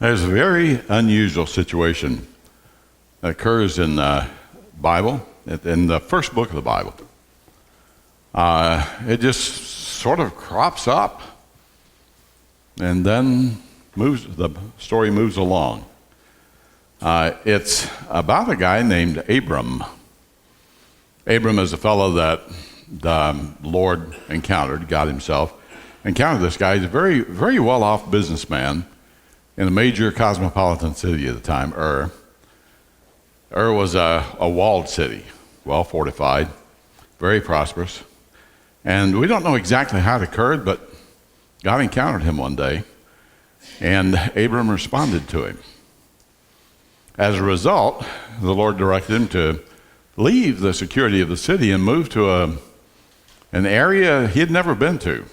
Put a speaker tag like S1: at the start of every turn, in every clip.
S1: There's a very unusual situation that occurs in the Bible, in the first book of the Bible. It just sort of crops up and then the story moves along. It's about a guy named Abram. Abram is a fellow that the Lord encountered, God himself encountered this guy. He's a very, very well-off businessman in a major cosmopolitan city at the time, Ur. Ur was a walled city, well fortified, very prosperous. And we don't know exactly how it occurred, but God encountered him one day, and Abram responded to him. As a result, the Lord directed him to leave the security of the city and move to an area he had never been to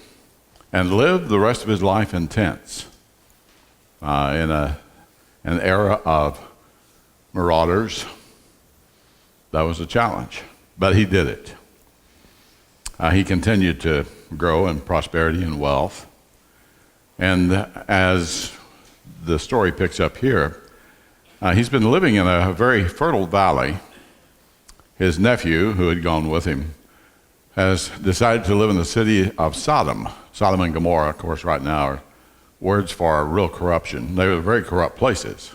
S1: and live the rest of his life in tents. In an era of marauders, that was a challenge, but he did it. He continued to grow in prosperity and wealth. And as the story picks up here, he's been living in a very fertile valley. His nephew, who had gone with him, has decided to live in the city of Sodom. Sodom and Gomorrah, of course, right now are words for real corruption. They were very corrupt places.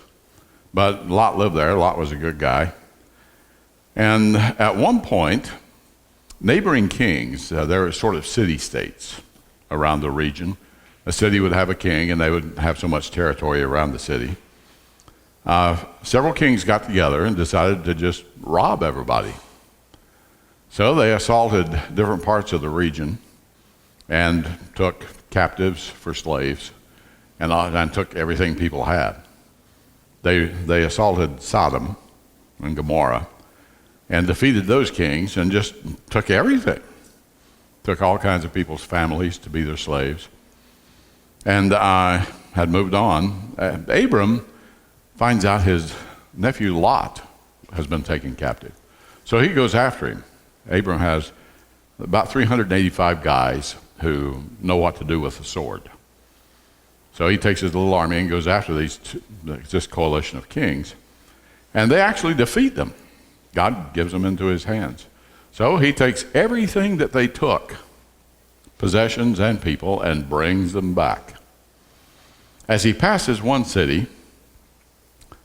S1: But Lot lived there. Lot was a good guy. And at one point, neighboring kings, there were sort of city-states around the region. A city would have a king, and they would have so much territory around the city. Several kings got together and decided to just rob everybody. So they assaulted different parts of the region and took captives for slaves and took everything people had. They assaulted Sodom and Gomorrah and defeated those kings and just took everything. Took all kinds of people's families to be their slaves. And had moved on. Abram finds out his nephew Lot has been taken captive. So he goes after him. Abram has about 385 guys who know what to do with the sword. So he takes his little army and goes after this coalition of kings. And they actually defeat them. God gives them into his hands. So he takes everything that they took, possessions and people, and brings them back. As he passes one city,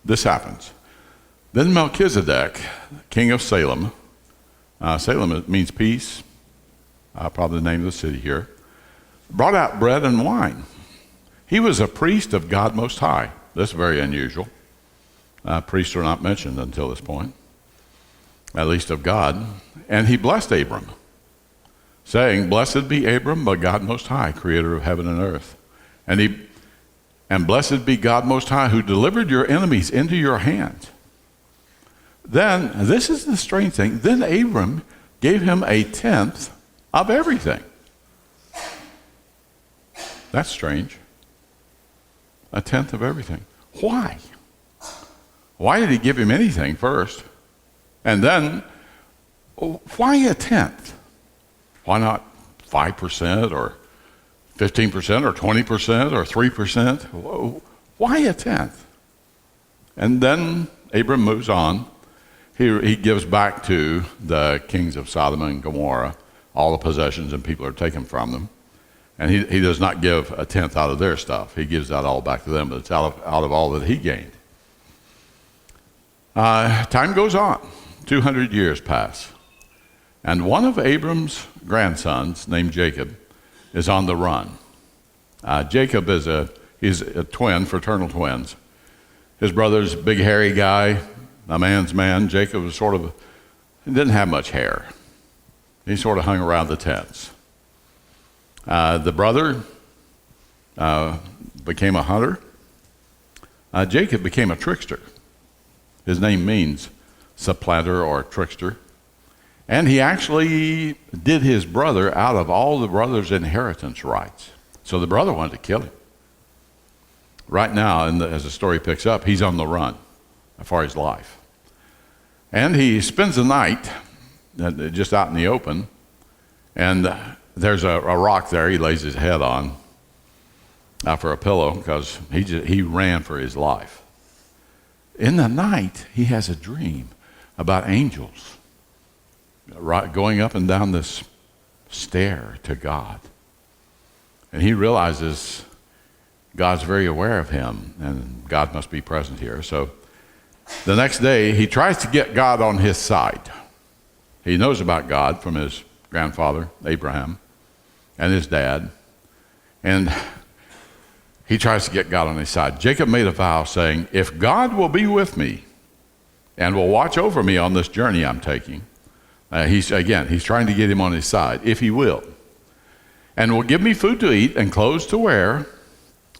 S1: this happens. Then Melchizedek, king of Salem, Salem means peace, probably the name of the city here, brought out bread and wine. He was a priest of God Most High. That's very unusual. Priests are not mentioned until this point, at least of God. And he blessed Abram, saying, "Blessed be Abram by God Most High, creator of heaven and earth. And blessed be God Most High, who delivered your enemies into your hand." Then, this is the strange thing, then Abram gave him a tenth of everything. That's strange. A tenth of everything. Why? Why did he give him anything first? And then, why a tenth? Why not 5% or 15% or 20% or 3%? Why a tenth? And then Abram moves on. He gives back to the kings of Sodom and Gomorrah all the possessions and people are taken from them. And he does not give a tenth out of their stuff. He gives that all back to them, but it's out of all that he gained. Time goes on. 200 years pass. And one of Abram's grandsons, named Jacob, is on the run. Jacob he's a twin, fraternal twins. His brother's a big hairy guy, a man's man. Jacob was he didn't have much hair. He sort of hung around the tents. The brother became a hunter. Jacob became a trickster. His name means supplanter or trickster. And he actually did his brother out of all the brother's inheritance rights. So the brother wanted to kill him. Right now, as the story picks up, he's on the run for his life. And he spends the night just out in the open, and there's a rock there he lays his head on. for a pillow because he ran for his life. In the night, he has a dream about angels going up and down this stair to God. And he realizes God's very aware of him, and God must be present here. So the next day, he tries to get God on his side. He knows about God from his grandfather, Abraham, and his dad. And he tries to get God on his side. Jacob made a vow saying, if God will be with me and will watch over me on this journey I'm taking, he's trying to get him on his side, if he will, and will give me food to eat and clothes to wear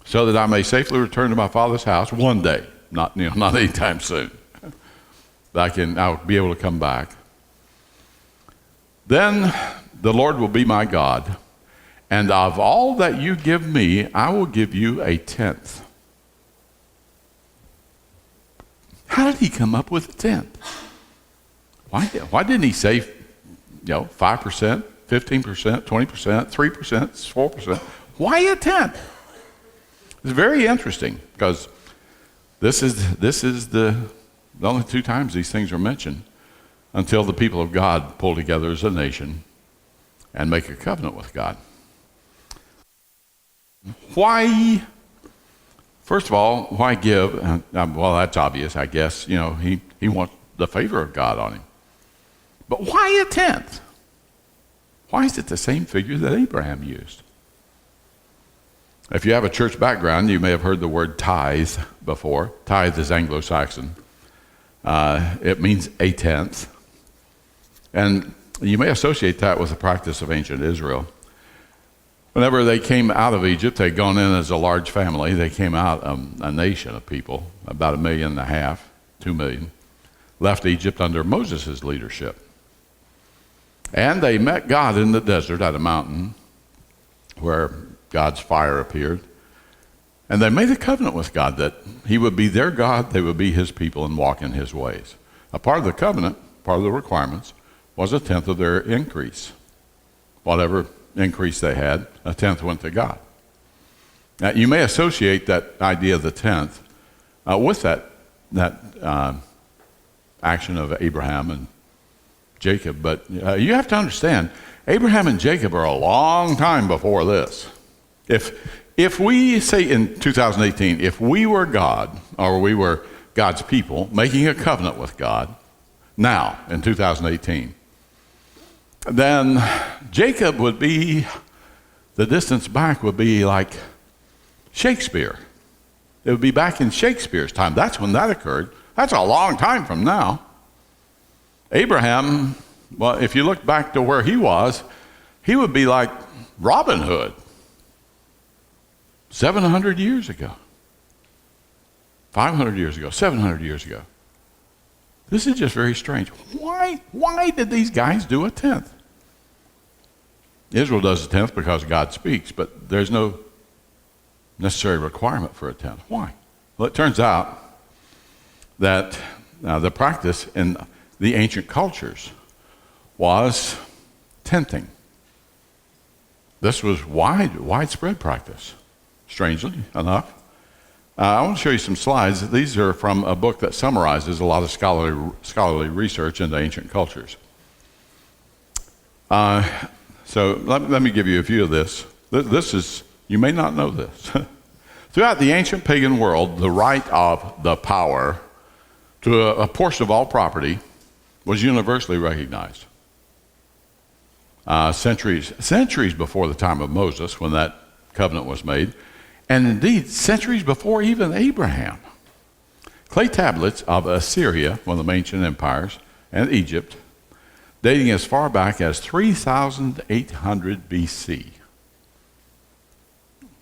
S1: so that I may safely return to my father's house one day, not anytime soon. I'll be able to come back. Then the Lord will be my God, and of all that you give me, I will give you a tenth. How did he come up with a tenth? Why didn't he say, 5%, 15%, 20%, 3%, 4%? Why a tenth? It's very interesting because this is the only two times these things are mentioned until the people of God pull together as a nation and make a covenant with God. Why? First of all, why give? Well, that's obvious, I guess. He wants the favor of God on him. But why a tenth? Why is it the same figure that Abraham used? If you have a church background, you may have heard the word tithe before. Tithe is Anglo-Saxon. It means a tenth. And you may associate that with the practice of ancient Israel. Whenever they came out of Egypt, they'd gone in as a large family. They came out a nation of people, about 1.5 million, 2 million, left Egypt under Moses' leadership. And they met God in the desert at a mountain where God's fire appeared. And they made a covenant with God that he would be their God, they would be his people and walk in his ways. A part of the covenant, part of the requirements, was a tenth of their increase. Whatever increase they had, a tenth went to God. Now, you may associate that idea of the tenth with that action of Abraham and Jacob, but you have to understand, Abraham and Jacob are a long time before this. If we say in 2018, if we were God, or we were God's people, making a covenant with God, now, in 2018, then Jacob would be, the distance back would be like Shakespeare. It would be back in Shakespeare's time. That's when that occurred. That's a long time from now. Abraham, well, if you look back to where he was, he would be like Robin Hood 700 years ago, 500 years ago, 700 years ago. This is just very strange. Why did these guys do a tenth? Israel does a tenth because God speaks, but there's no necessary requirement for a tenth. Why? Well, it turns out that the practice in the ancient cultures was tenthing. This was widespread practice, strangely enough. I want to show you some slides. These are from a book that summarizes a lot of scholarly research into ancient cultures. So let me give you a view of this. This is, you may not know this. Throughout the ancient pagan world, the right of the power to a portion of all property was universally recognized. Centuries before the time of Moses, when that covenant was made, and indeed centuries before even Abraham. Clay tablets of Assyria, one of the ancient empires, and Egypt, dating as far back as 3,800 BC,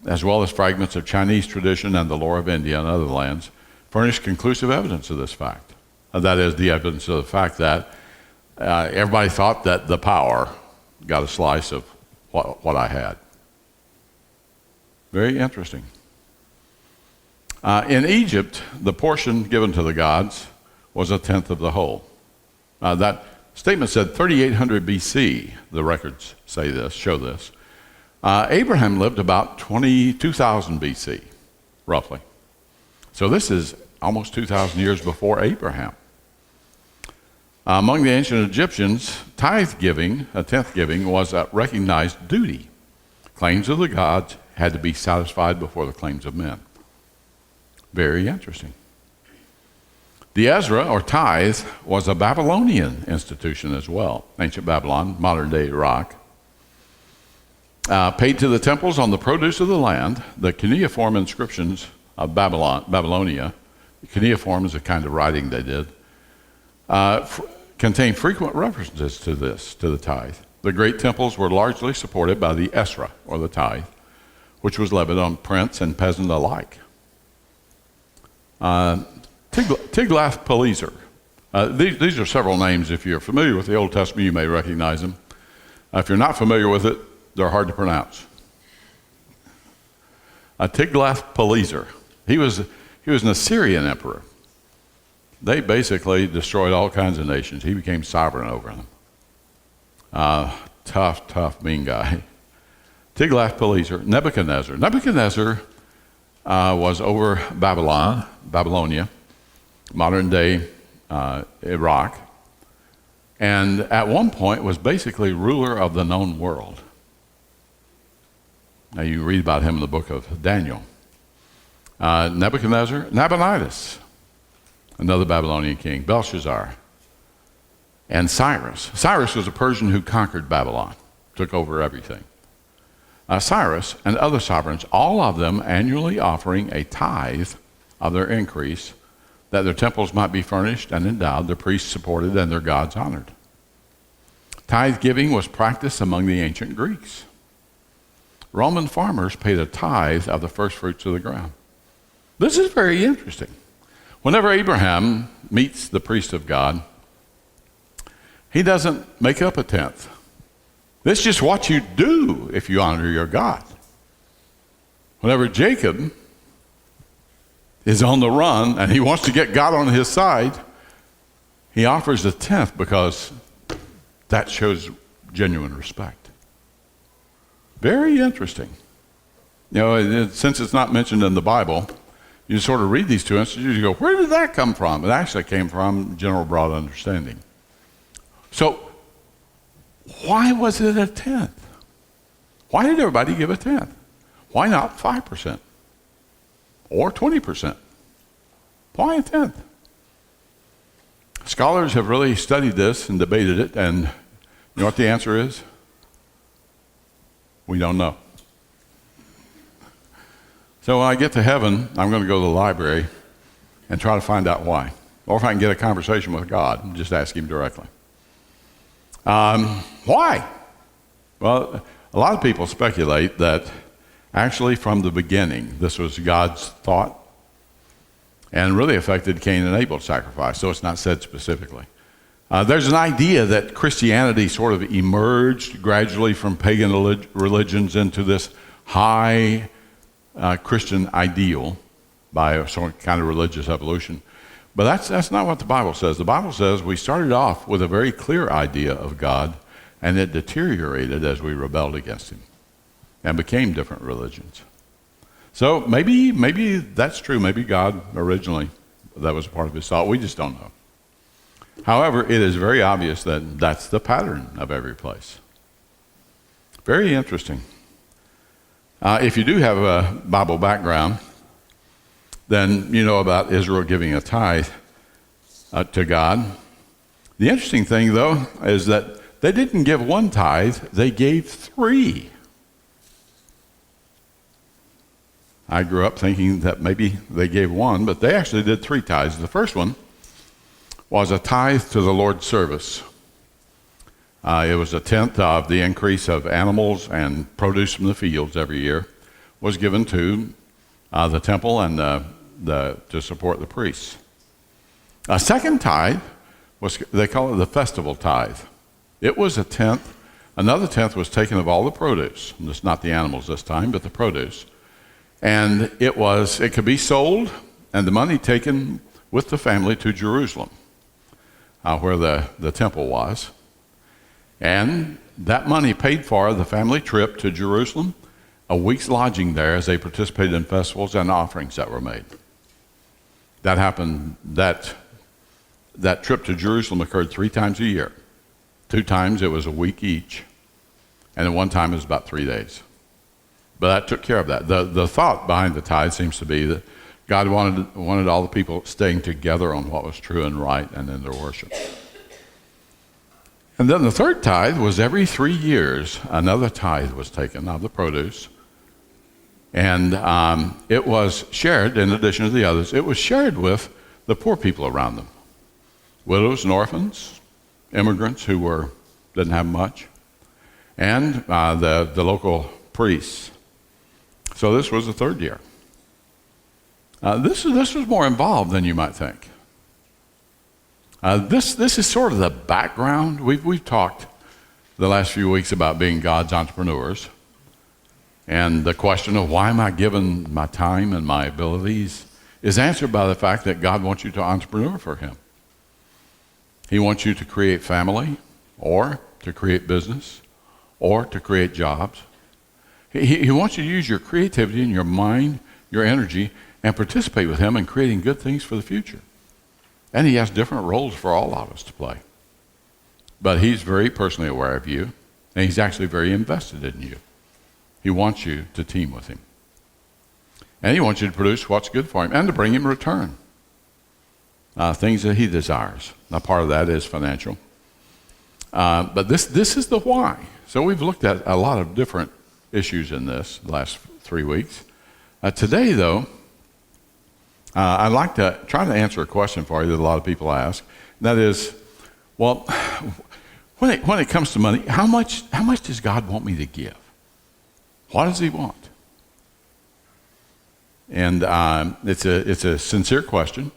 S1: as well as fragments of Chinese tradition and the lore of India and other lands, furnish conclusive evidence of this fact. That is, the evidence of the fact that everybody thought that the power got a slice of what I had. Very interesting. In Egypt, the portion given to the gods was a tenth of the whole. That statement said 3,800 BC, the records say this, show this. Abraham lived about 22,000 BC, roughly. So this is almost 2,000 years before Abraham. Among the ancient Egyptians, tithe giving, tenth giving, was a recognized duty. Claims of the gods had to be satisfied before the claims of men. Very interesting. The Ezra, or tithe, was a Babylonian institution as well. Ancient Babylon, modern-day Iraq. Paid to the temples on the produce of the land. The cuneiform inscriptions of Babylonia, cuneiform is a kind of writing they did, contain frequent references to this, to the tithe. The great temples were largely supported by the Esra, or the tithe, which was levied on prince and peasant alike. Tiglath-Pileser. These are several names. If you're familiar with the Old Testament, you may recognize them. If you're not familiar with it, they're hard to pronounce. Tiglath-Pileser. He was an Assyrian emperor. They basically destroyed all kinds of nations. He became sovereign over them. Tough, mean guy. Tiglath-Pileser. Nebuchadnezzar. Nebuchadnezzar was over Babylonia, modern-day Iraq, and at one point was basically ruler of the known world. Now you read about him in the book of Daniel. Nebuchadnezzar, Nabonidus, another Babylonian king, Belshazzar, and Cyrus. Cyrus was a Persian who conquered Babylon, took over everything. Cyrus and other sovereigns, all of them annually offering a tithe of their increase, that their temples might be furnished and endowed, their priests supported, and their gods honored. Tithe giving was practiced among the ancient Greeks. Roman farmers paid a tithe of the first fruits of the ground. This is very interesting. Whenever Abraham meets the priest of God, he doesn't make up a tenth. This is just what you do if you honor your God. Whenever Jacob is on the run and he wants to get God on his side, he offers a tenth because that shows genuine respect. Very interesting. You know, since it's not mentioned in the Bible, you sort of read these two instances, you go, where did that come from? It actually came from general broad understanding. So, why was it a tenth? Why did everybody give a tenth? Why not 5%? Or 20%? Why a tenth? Scholars have really studied this and debated it, and you know what the answer is? We don't know. So when I get to heaven, I'm going to go to the library and try to find out why. Or if I can get a conversation with God and just ask him directly. Why? Well, a lot of people speculate that actually from the beginning, this was God's thought and really affected Cain and Abel's sacrifice, so it's not said specifically. There's an idea that Christianity sort of emerged gradually from pagan religions into this high Christian ideal by a sort of kind of religious evolution. But that's not what the Bible says. The Bible says we started off with a very clear idea of God, and it deteriorated as we rebelled against him and became different religions. So maybe that's true. Maybe God originally, that was a part of his thought. We just don't know. However, it is very obvious that that's the pattern of every place. Very interesting. If you do have a Bible background, then you know about Israel giving a tithe to God. The interesting thing, though, is that they didn't give one tithe, they gave 3. I grew up thinking that maybe they gave 1, but they actually did 3 tithes. The first one was a tithe to the Lord's service. It was a tenth of the increase of animals and produce from the fields every year was given to the temple and to support the priests. A second tithe was, they call it the festival tithe. It was a tenth. Another tenth was taken of all the produce. It's not the animals this time, but the produce. And it could be sold, and the money taken with the family to Jerusalem, where the temple was. And that money paid for the family trip to Jerusalem, a week's lodging there as they participated in festivals and offerings that were made. That happened, that trip to Jerusalem occurred 3 times a year. 2 times it was a week each, and then 1 time it was about 3 days. But that took care of that. The thought behind the tithe seems to be that God wanted all the people staying together on what was true and right and in their worship. And then the third tithe was every 3 years, another tithe was taken of the produce. And it was shared, in addition to the others, it was shared with the poor people around them. Widows and orphans, immigrants who didn't have much, and the local priests. So this was the 3rd year. This was more involved than you might think. This is sort of the background. We've talked the last few weeks about being God's entrepreneurs, and the question of why am I given my time and my abilities is answered by the fact that God wants you to entrepreneur for Him. He wants you to create family, or to create business, or to create jobs. He wants you to use your creativity and your mind, your energy, and participate with Him in creating good things for the future. And He has different roles for all of us to play. But He's very personally aware of you, and He's actually very invested in you. He wants you to team with Him. And He wants you to produce what's good for Him and to bring Him return. Things that He desires. Now, part of that is financial. But this is the why. So we've looked at a lot of different issues in this the last 3 weeks. Today, though, I'd like to try to answer a question for you that a lot of people ask. And that is, well, when it comes to money, how much does God want me to give? What does He want? And it's a sincere question.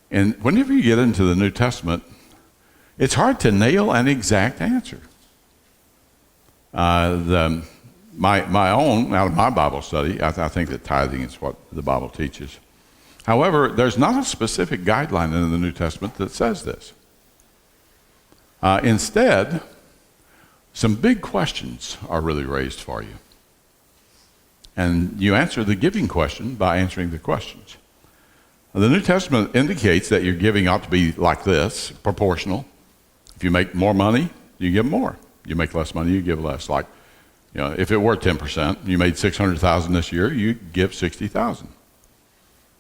S1: And whenever you get into the New Testament, it's hard to nail an exact answer. My own, out of my Bible study, I think that tithing is what the Bible teaches. However, there's not a specific guideline in the New Testament that says this. Instead, some big questions are really raised for you. And you answer the giving question by answering the questions. The New Testament indicates that your giving ought to be like this, proportional. If you make more money, you give more. You make less money, you give less. Like, if it were 10%, you made $600,000 this year, you give $60,000.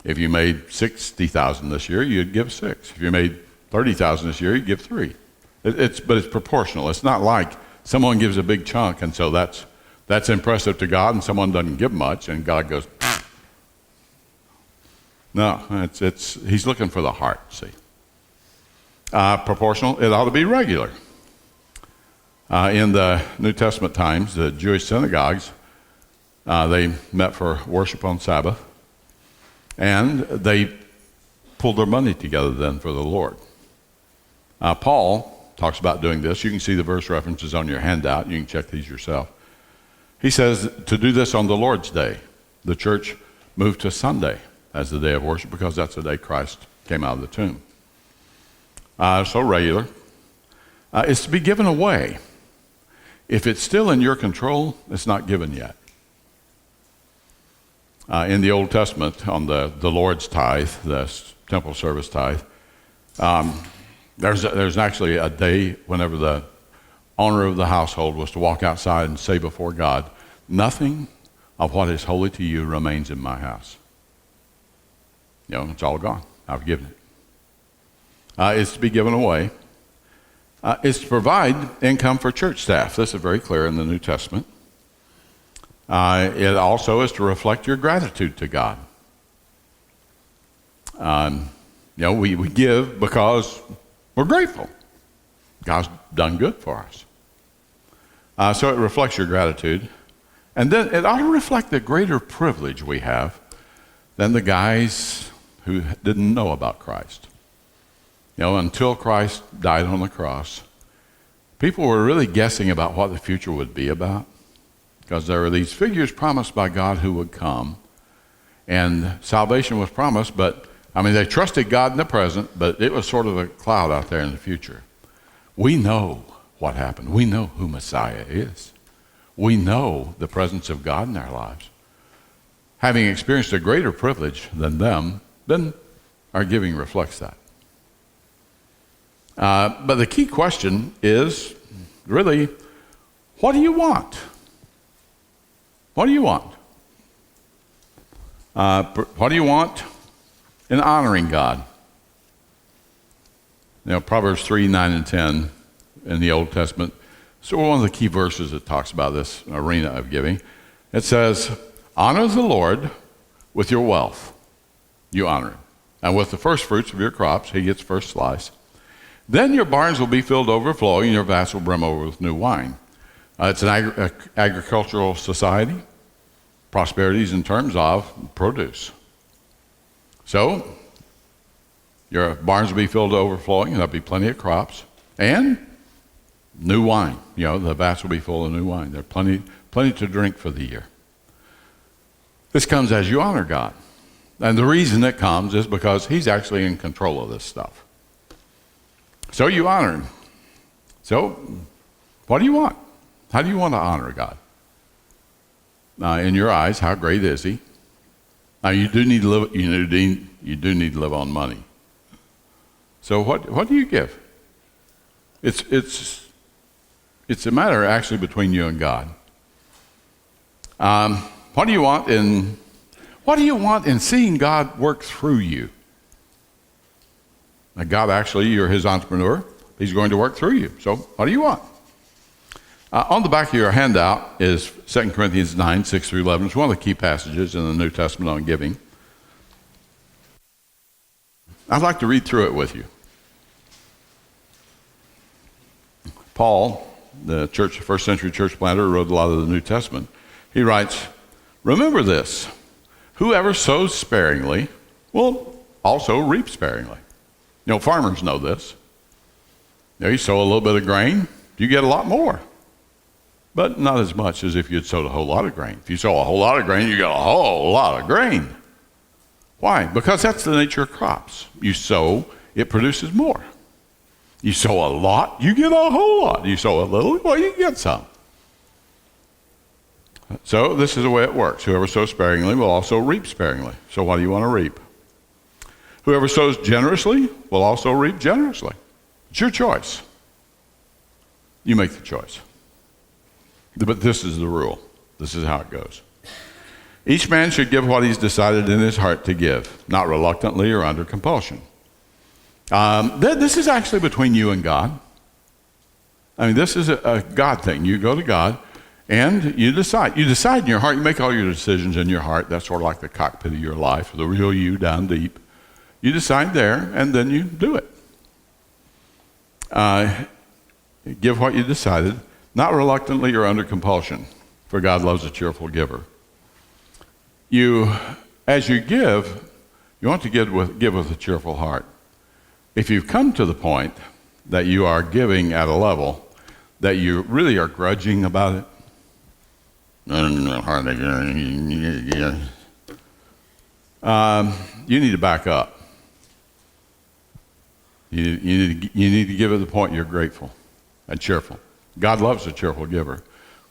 S1: If you made $60,000 this year, you'd give $6. If you made $30,000 this year, you'd give $3. But it's proportional. It's not like someone gives a big chunk, and so that's impressive to God, and someone doesn't give much, and God goes, pfft. No, He's looking for the heart, see. Proportional, it ought to be regular. In the New Testament times, the Jewish synagogues, they met for worship on Sabbath, and they pulled their money together then for the Lord. Paul talks about doing this. You can see the verse references on your handout. You can check these yourself. He says to do this on the Lord's Day. The church moved to Sunday as the day of worship because that's the day Christ came out of the tomb. So regular. It's to be given away. If it's still in your control, it's not given yet. In the Old Testament, on the Lord's tithe, the temple service tithe, there's actually a day whenever the owner of the household was to walk outside and say before God, nothing of what is holy to you remains in my house. It's all gone. I've given it. It's to be given away. It's to provide income for church staff. This is very clear in the New Testament. It also is to reflect your gratitude to God. We give because we're grateful. God's done good for us. So it reflects your gratitude. And then it ought to reflect the greater privilege we have than the guys who didn't know about Christ. Until Christ died on the cross, people were really guessing about what the future would be about, because there were these figures promised by God who would come, and salvation was promised, but they trusted God in the present, but it was sort of a cloud out there in the future. We know what happened. We know who Messiah is. We know the presence of God in our lives. Having experienced a greater privilege than them, then our giving reflects that. But the key question is really, what do you want? What do you want? What do you want in honoring God? Proverbs 3, 9, and 10 in the Old Testament. So one of the key verses that talks about this arena of giving. It says, honor the Lord with your wealth. You honor him. And with the first fruits of your crops, he gets first slice. Then your barns will be filled overflowing, and your vats will brim over with new wine. It's an agricultural society. Prosperity is in terms of produce. So, your barns will be filled to overflowing, and there'll be plenty of crops. And new wine. The vats will be full of new wine. There's plenty to drink for the year. This comes as you honor God. And the reason it comes is because he's actually in control of this stuff. So you honor him. So, what do you want? How do you want to honor God? In your eyes, how great is he? Now, you do need to live. You do need to live on money. So, what do you give? It's a matter actually between you and God. What do you want in seeing God work through you? Now, God actually, you're his entrepreneur. He's going to work through you. So, what do you want? On the back of your handout is 2 Corinthians 9, 6 through 11. It's one of the key passages in the New Testament on giving. I'd like to read through it with you. Paul, the first century church planter who wrote a lot of the New Testament, he writes, remember this, whoever sows sparingly will also reap sparingly. Farmers know this. You sow a little bit of grain, you get a lot more. But not as much as if you'd sowed a whole lot of grain. If you sow a whole lot of grain, you get a whole lot of grain. Why? Because that's the nature of crops. You sow, it produces more. You sow a lot, you get a whole lot. You sow a little, well, you get some. So this is the way it works. Whoever sows sparingly will also reap sparingly. So what do you want to reap? Whoever sows generously will also reap generously. It's your choice. You make the choice. But this is the rule. This is how it goes. Each man should give what he's decided in his heart to give, not reluctantly or under compulsion. This is actually between you and God. This is a God thing. You go to God and you decide. You decide in your heart. You make all your decisions in your heart. That's sort of like the cockpit of your life, the real you down deep. You decide there and then you do it. Give what you decided. Not reluctantly or under compulsion, for God loves a cheerful giver. As you give, you want to give with a cheerful heart. If you've come to the point that you are giving at a level that you really are grudging about it, you need to back up. You need to give at the point you're grateful and cheerful. God loves a cheerful giver.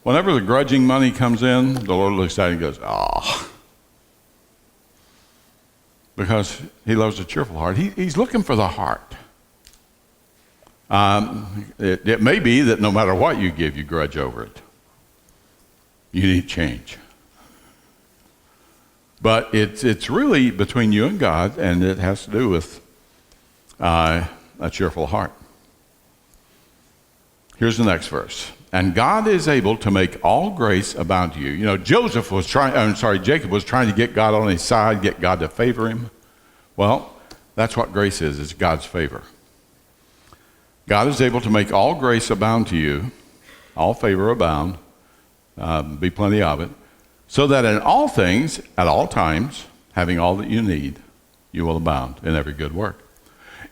S1: Whenever the grudging money comes in, the Lord looks at it and goes, because he loves a cheerful heart. He's looking for the heart. It may be that no matter what you give, you grudge over it. You need change. But it's really between you and God, and it has to do with a cheerful heart. Here's the next verse. And God is able to make all grace abound to you. Jacob was trying to get God on his side, get God to favor him. Well, that's what grace is. It's God's favor. God is able to make all grace abound to you, all favor abound, be plenty of it, so that in all things, at all times, having all that you need, you will abound in every good work.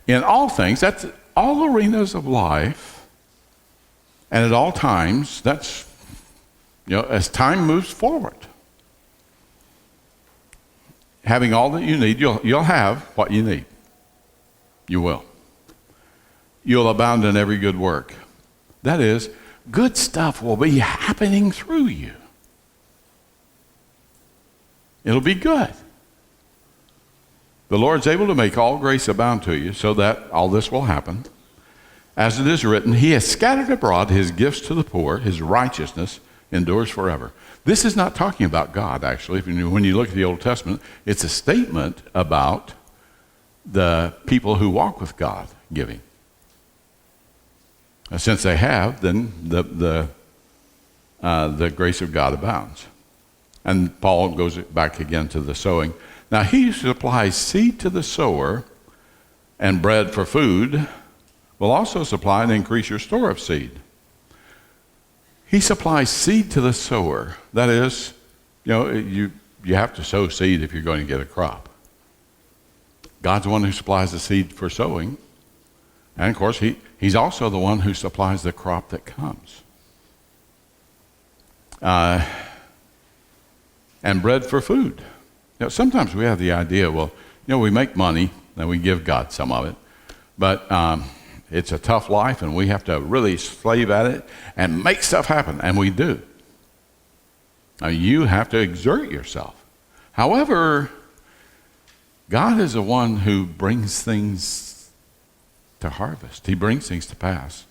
S1: In all things, that's all arenas of life. And at all times, that's, as time moves forward, having all that you need, you'll have what you need. You will. You'll abound in every good work. That is, good stuff will be happening through you. It'll be good. The Lord's able to make all grace abound to you so that all this will happen. As it is written, he has scattered abroad his gifts to the poor, his righteousness endures forever. This is not talking about God, actually. When you look at the Old Testament, it's a statement about the people who walk with God giving. Since they have, then the grace of God abounds. And Paul goes back again to the sowing. Now, he who supplies seed to the sower and bread for food will also supply and increase your store of seed. He supplies seed to the sower. That is, you have to sow seed if you're going to get a crop. God's the one who supplies the seed for sowing. And, of course, he's also the one who supplies the crop that comes. And bread for food. Sometimes we have the idea, we make money and we give God some of it. But it's a tough life and we have to really slave at it and make stuff happen. And we do. Now, you have to exert yourself. However, God is the one who brings things to harvest. He brings things to pass.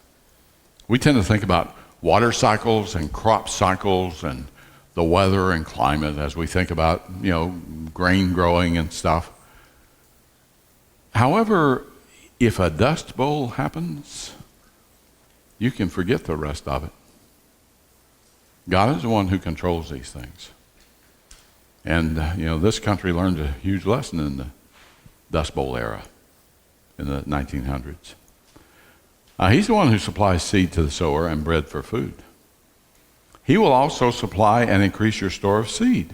S1: We tend to think about water cycles and crop cycles and the weather and climate as we think about, grain growing and stuff. However, if a dust bowl happens, you can forget the rest of it. God is the one who controls these things. And, this country learned a huge lesson in the Dust Bowl era in the 1900s. He's the one who supplies seed to the sower and bread for food. He will also supply and increase your store of seed.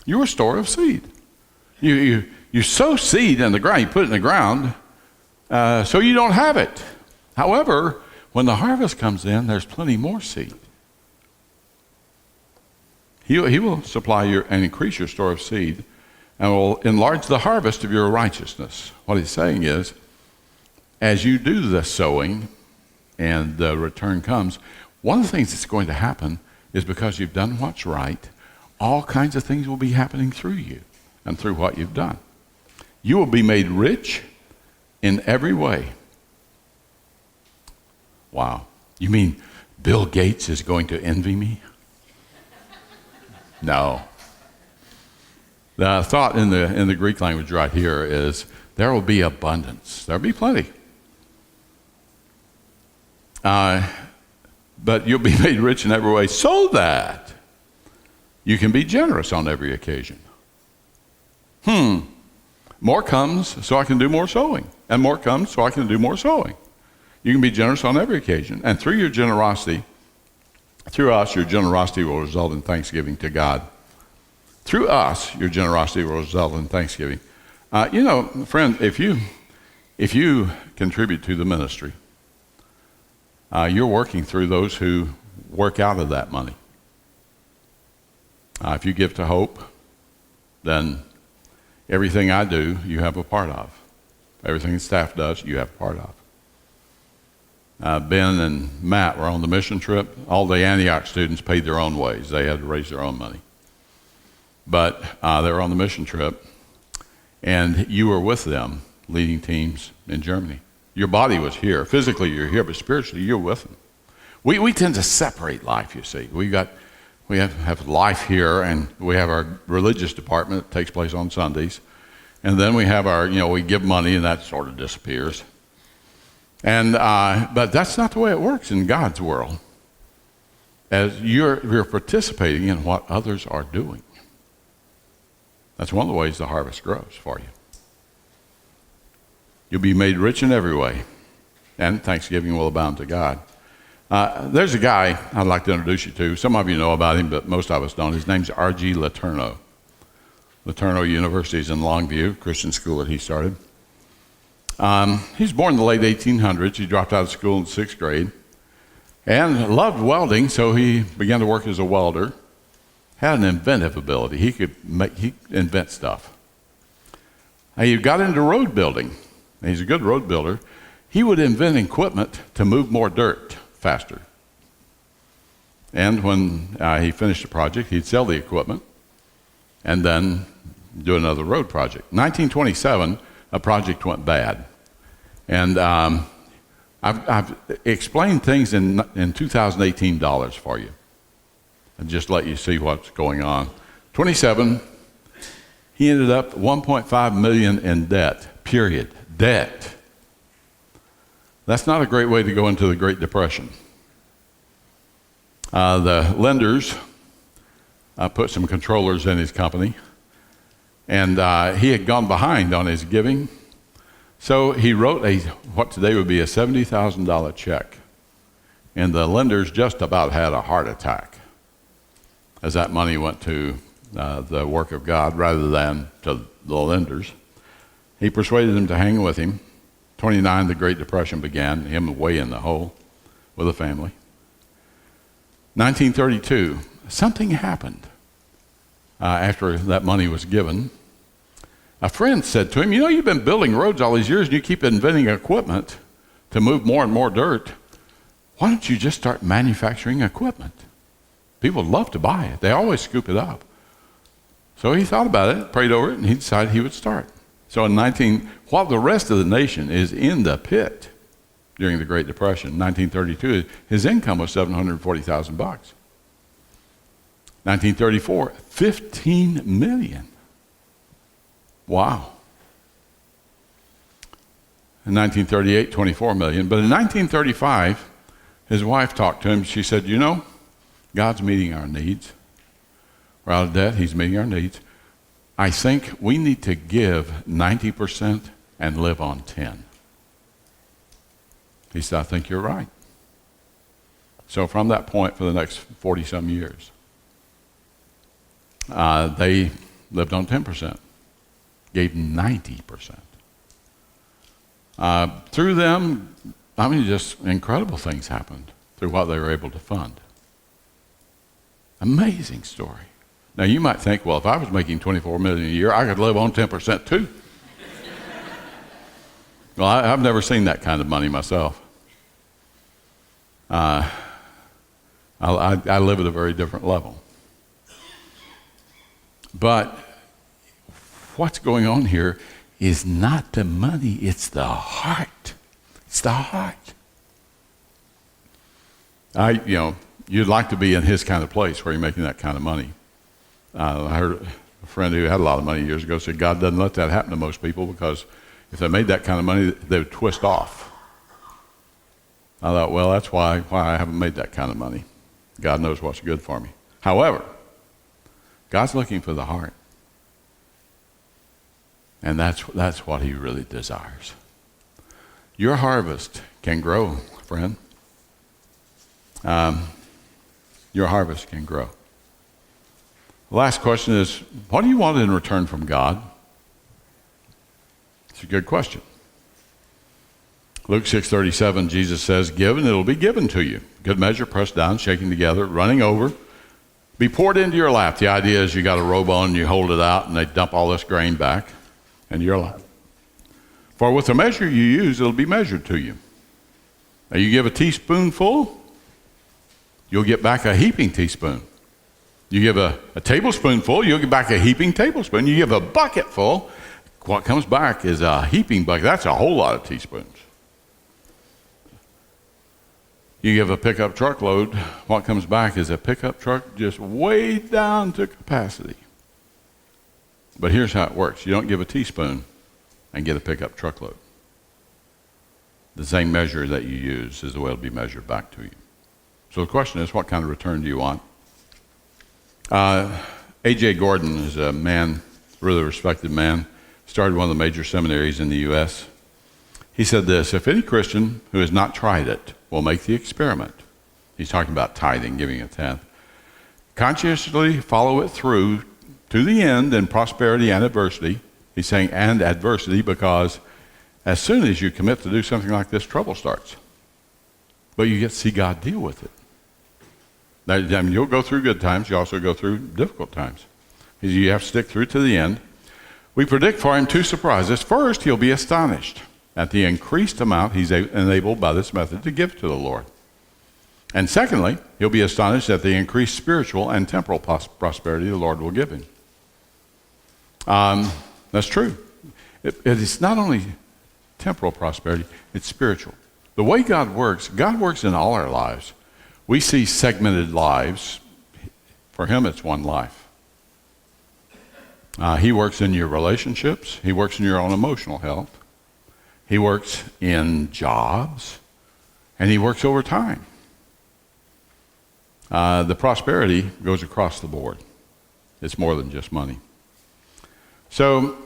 S1: Your store of seed. You sow seed in the ground, you put it in the ground, so you don't have it. However, when the harvest comes in, there's plenty more seed. He will supply and increase your store of seed and will enlarge the harvest of your righteousness. What he's saying is, as you do the sowing and the return comes, one of the things that's going to happen is because you've done what's right, all kinds of things will be happening through you and through what you've done. You will be made rich in every way. Wow. You mean Bill Gates is going to envy me? No. The thought in the Greek language right here is there will be abundance. There'll be plenty. But you'll be made rich in every way so that you can be generous on every occasion. More comes so I can do more sowing. And more comes so I can do more sowing. You can be generous on every occasion. And through your generosity, through us, your generosity will result in thanksgiving to God. Through us, your generosity will result in thanksgiving. Friend, if you contribute to the ministry, you're working through those who work out of that money. If you give to Hope, then everything I do, you have a part of. Everything the staff does, you have a part of. Ben and Matt were on the mission trip. All the Antioch students paid their own ways. They had to raise their own money. But they were on the mission trip, and you were with them leading teams in Germany. Your body was here. Physically, you're here, but spiritually, you're with them. We tend to separate life, you see. We have life here, and we have our religious department that takes place on Sundays. And then we have we give money, and that sort of disappears. And but that's not the way it works in God's world. As you're participating in what others are doing. That's one of the ways the harvest grows for you. You'll be made rich in every way, and thanksgiving will abound to God. There's a guy I'd like to introduce you to. Some of you know about him, but most of us don't. His name's R.G. Letourneau. Letourneau University is in Longview, Christian school that he started. He was born in the late 1800s. He dropped out of school in 6th grade and loved welding, so he began to work as a welder. Had an inventive ability. He could invent stuff. He got into road building. He's a good road builder. he would invent equipment to move more dirt faster. And when he finished the project, he'd sell the equipment and then do another road project. 1927, a project went bad. And I've explained things in 2018 dollars for you and just let you see what's going on. 27, he ended up 1.5 million in debt, period. Debt. That's not a great way to go into the Great Depression. The lenders put some controllers in his company, and he had gone behind on his giving. So he wrote what today would be a $70,000 check, and the lenders just about had a heart attack as that money went to the work of God rather than to the lenders. He persuaded them to hang with him. 29, the Great Depression began, him way in the hole with a family. 1932, something happened after that money was given. A friend said to him, you know, you've been building roads all these years and you keep inventing equipment to move more and more dirt. Why don't you just start manufacturing equipment? People love to buy it. They always scoop it up. So he thought about it, prayed over it, and he decided he would start. So while the rest of the nation is in the pit during the Great Depression, 1932, his income was $740,000. 1934, 15 million. Wow. In 1938, 24 million. But in 1935, his wife talked to him. She said, you know, God's meeting our needs. We're out of debt. He's meeting our needs. I think we need to give 90% and live on 10. He said, I think you're right. So from that point, for the next 40-some years, they lived on 10%, gave 90%. Through them, just incredible things happened through what they were able to fund. Amazing story. Now you might think, well, if I was making $24 million a year, I could live on 10% too. Well, I've never seen that kind of money myself. I live at a very different level. But what's going on here is not the money, it's the heart. It's the heart. You'd like to be in his kind of place where you're making that kind of money. I heard a friend who had a lot of money years ago said God doesn't let that happen to most people because if they made that kind of money, they would twist off. I thought, well, that's why I haven't made that kind of money. God knows what's good for me. However, God's looking for the heart. And that's what he really desires. Your harvest can grow, friend. Your harvest can grow. The last question is, what do you want in return from God? It's a good question. Luke 6:37, Jesus says, give and it'll be given to you. Good measure, pressed down, shaken together, running over, be poured into your lap. The idea is you got a robe on, you hold it out, and they dump all this grain back in your lap. For with the measure you use, it'll be measured to you. Now you give a teaspoonful, you'll get back a heaping teaspoon. You give a tablespoonful, you'll get back a heaping tablespoon. You give a bucketful, what comes back is a heaping bucket. That's a whole lot of teaspoons. You give a pickup truckload, what comes back is a pickup truck just way down to capacity. But here's how it works. You don't give a teaspoon and get a pickup truckload. The same measure that you use is the way it'll be measured back to you. So the question is, what kind of return do you want? A.J. Gordon is a man, really respected man, started one of the major seminaries in the U.S. He said this, if any Christian who has not tried it will make the experiment, he's talking about tithing, giving a tenth, conscientiously follow it through to the end in prosperity and adversity. He's saying and adversity because as soon as you commit to do something like this, trouble starts. But you get to see God deal with it. You'll go through good times. You also go through difficult times. You have to stick through to the end. We predict for him two surprises. First, he'll be astonished at the increased amount he's enabled by this method to give to the Lord. And secondly, he'll be astonished at the increased spiritual and temporal prosperity the Lord will give him. That's true. It is not only temporal prosperity, it's spiritual. The way God works in all our lives. We see segmented lives. For him, it's one life. He works in your relationships. He works in your own emotional health. He works in jobs. And he works over time. The prosperity goes across the board. It's more than just money. So,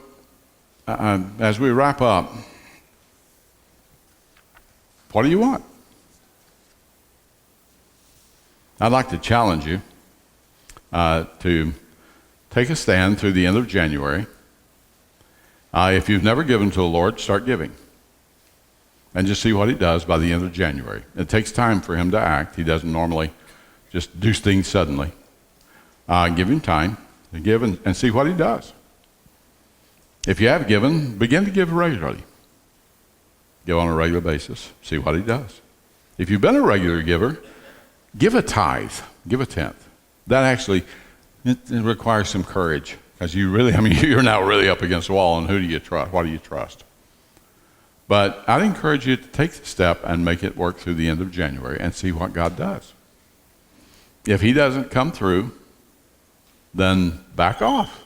S1: as we wrap up, what do you want? I'd like to challenge you to take a stand through the end of January. If you've never given to the Lord, start giving. And just see what he does by the end of January. It takes time for him to act. He doesn't normally just do things suddenly. Give him time to give and see what he does. If you have given, begin to give regularly. Give on a regular basis. See what he does. If you've been a regular giver, give a tithe. Give a tenth. That actually it requires some courage because you're now really up against the wall, and who do you trust? What do you trust? But I'd encourage you to take the step and make it work through the end of January and see what God does. If he doesn't come through, then back off.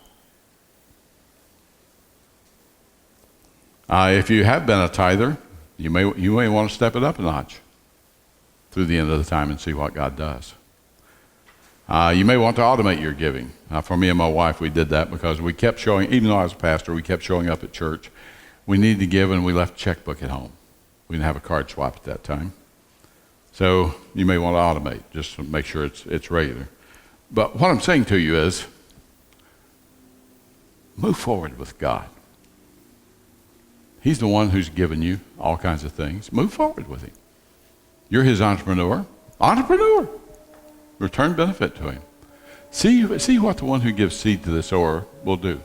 S1: If you have been a tither, you may want to step it up a notch through the end of the time and see what God does. You may want to automate your giving. For me and my wife, we did that because we kept showing, even though I was a pastor, we kept showing up at church. We needed to give, and we left a checkbook at home. We didn't have a card swap at that time. So you may want to automate just to make sure it's regular. But what I'm saying to you is, move forward with God. He's the one who's given you all kinds of things. Move forward with him. You're his entrepreneur. Return benefit to him. See what the one who gives seed to the sower will do.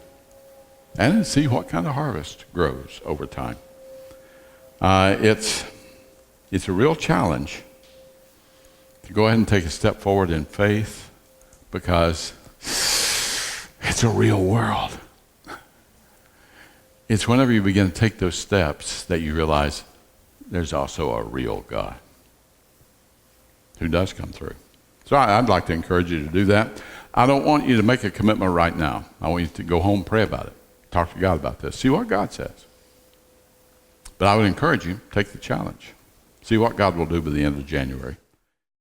S1: And see what kind of harvest grows over time. It's a real challenge to go ahead and take a step forward in faith because it's a real world. It's whenever you begin to take those steps that you realize there's also a real God who does come through. So I'd like to encourage you to do that. I don't want you to make a commitment right now. I want you to go home and pray about it. Talk to God about this. See what God says. But I would encourage you, take the challenge. See what God will do by the end of January.